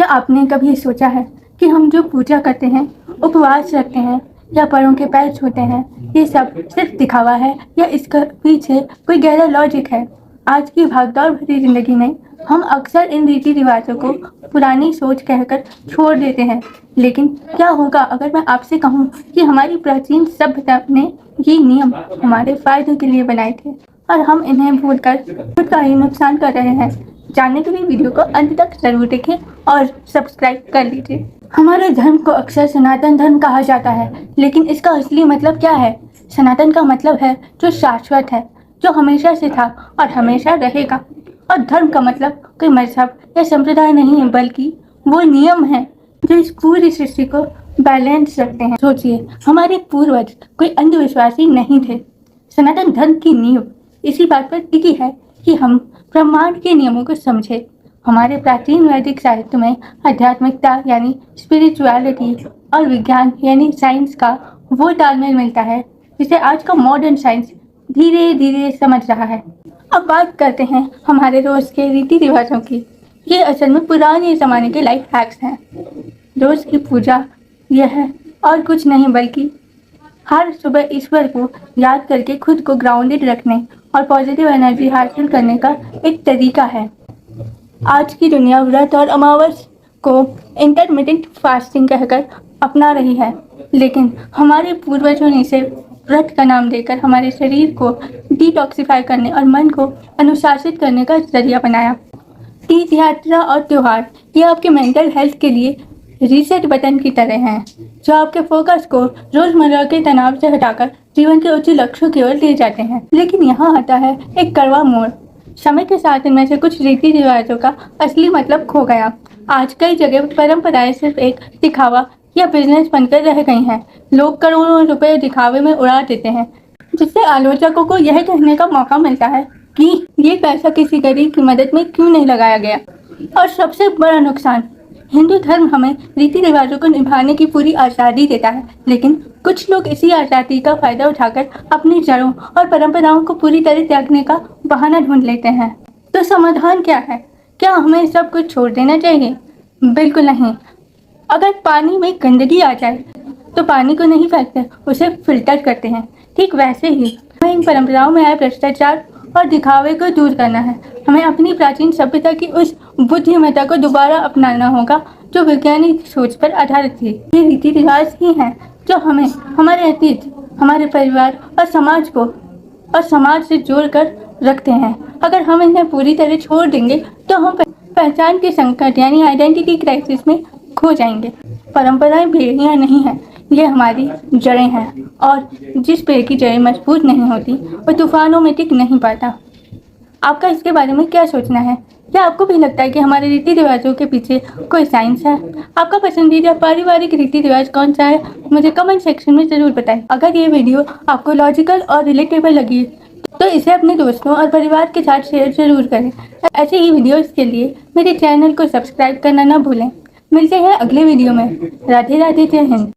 क्या आपने कभी सोचा है कि हम जो पूजा करते हैं, उपवास रखते हैं या बड़ों के पैर छूते हैं, ये सब सिर्फ दिखावा है या इसके पीछे कोई गहरा लॉजिक है? आज की भागदौड़ भरी जिंदगी में हम अक्सर इन रीति रिवाजों को पुरानी सोच कहकर छोड़ देते हैं। लेकिन क्या होगा अगर मैं आपसे कहूँ कि हमारी प्राचीन सभ्यता ने ये नियम हमारे फायदे के लिए बनाए थे और हम इन्हें भूलकर खुद का ही नुकसान कर रहे हैं? जानने के लिए वीडियो को अंत तक जरूर देखें और सब्सक्राइब कर लीजिए। हमारे धर्म को अक्सर सनातन धर्म कहा जाता है, लेकिन इसका असली मतलब क्या है? सनातन का मतलब है जो शाश्वत है, जो हमेशा से था और हमेशा रहेगा। और धर्म का मतलब कोई मजहब या संप्रदाय नहीं है, बल्कि वो नियम है जो इस पूरी सृष्टि को बैलेंस रखते हैं। सोचिए, हमारे पूर्वज कोई अंधविश्वासी नहीं थे। सनातन धर्म की नींव इसी बात पर टिकी है कि हम ब्रह्मांड के नियमों को समझे। हमारे प्राचीन वैदिक साहित्य में आध्यात्मिकता यानी स्पिरिचुअलिटी और विज्ञान यानी साइंस का वो तालमेल मिलता है जिसे आज का मॉडर्न साइंस धीरे धीरे समझ रहा है। अब बात करते हैं हमारे रोज के रीति रिवाजों की। ये असल में पुराने ज़माने के लाइफ हैक्स हैं। रोज की पूजा यह है और कुछ नहीं, बल्कि हर सुबह ईश्वर को याद करके खुद को ग्राउंडेड रखने और पॉजिटिव एनर्जी हासिल करने का एक तरीका है। आज की दुनिया व्रत और अमावस को इंटरमिटेंट फास्टिंग कहकर अपना रही है, लेकिन हमारे पूर्वजों ने इसे व्रत का नाम देकर हमारे शरीर को डिटॉक्सिफाई करने और मन को अनुशासित करने का जरिया बनाया। तीर्थ यात्रा और त्योहार ये आपके मेंटल हेल्थ के लिए रीसेट बटन की तरह हैं, जो आपके फोकस को रोजमर्रा के तनाव से हटाकर जीवन के उच्च लक्ष्यों की ओर ले जाते हैं। लेकिन यहाँ आता है एक कड़वा मोड़। समय के साथ इनमें से कुछ रीति रिवाजों का असली मतलब खो गया। आज कई जगह परंपराएं सिर्फ एक दिखावा या बिजनेस बनकर रह गई हैं। लोग करोड़ों रुपए दिखावे में उड़ा देते हैं, जिससे आलोचकों को यह कहने का मौका मिलता है कि ये पैसा किसी गरीब की मदद में क्यों नहीं लगाया गया। और सबसे बड़ा नुकसान, हिंदू धर्म हमें रीति रिवाजों को निभाने की पूरी आज़ादी देता है, लेकिन कुछ लोग इसी आज़ादी का फायदा उठाकर अपनी जड़ों और परंपराओं को पूरी तरह त्यागने का बहाना ढूंढ लेते हैं। तो समाधान क्या है? क्या हमें सब कुछ छोड़ देना चाहिए? बिल्कुल नहीं। अगर पानी में गंदगी आ जाए तो पानी को नहीं फेंकते, उसे फिल्टर करते हैं। ठीक वैसे ही हमें इन परंपराओं में आए भ्रष्टाचार और दिखावे को दूर करना है। हमें अपनी प्राचीन सभ्यता की उस बुद्धिमत्ता को दोबारा अपनाना होगा जो वैज्ञानिक सोच पर आधारित थी। ये रीति रिवाज ही हैं जो हमें हमारे अतीत, हमारे परिवार और समाज से जोड़कर रखते हैं। अगर हम इन्हें पूरी तरह छोड़ देंगे तो हम पहचान के संकट यानी आइडेंटिटी क्राइसिस में खो जाएंगे। परंपराएं भेड़ियां नहीं हैं, ये हमारी जड़ें हैं, और जिस पेड़ की जड़ें मजबूत नहीं होती वो तूफानों में टिक नहीं पाता। आपका इसके बारे में क्या सोचना है? क्या आपको भी लगता है कि हमारे रीति रिवाजों के पीछे कोई साइंस है? आपका पसंदीदा पारिवारिक रीति रिवाज कौन सा है? मुझे कमेंट सेक्शन में ज़रूर बताएं। अगर ये वीडियो आपको लॉजिकल और रिलेटेबल लगी तो इसे अपने दोस्तों और परिवार के साथ शेयर जरूर करें। ऐसे ही वीडियोस के लिए मेरे चैनल को सब्सक्राइब करना ना भूलें। मिलते हैं अगले वीडियो में। राधे राधे, जय हिंद।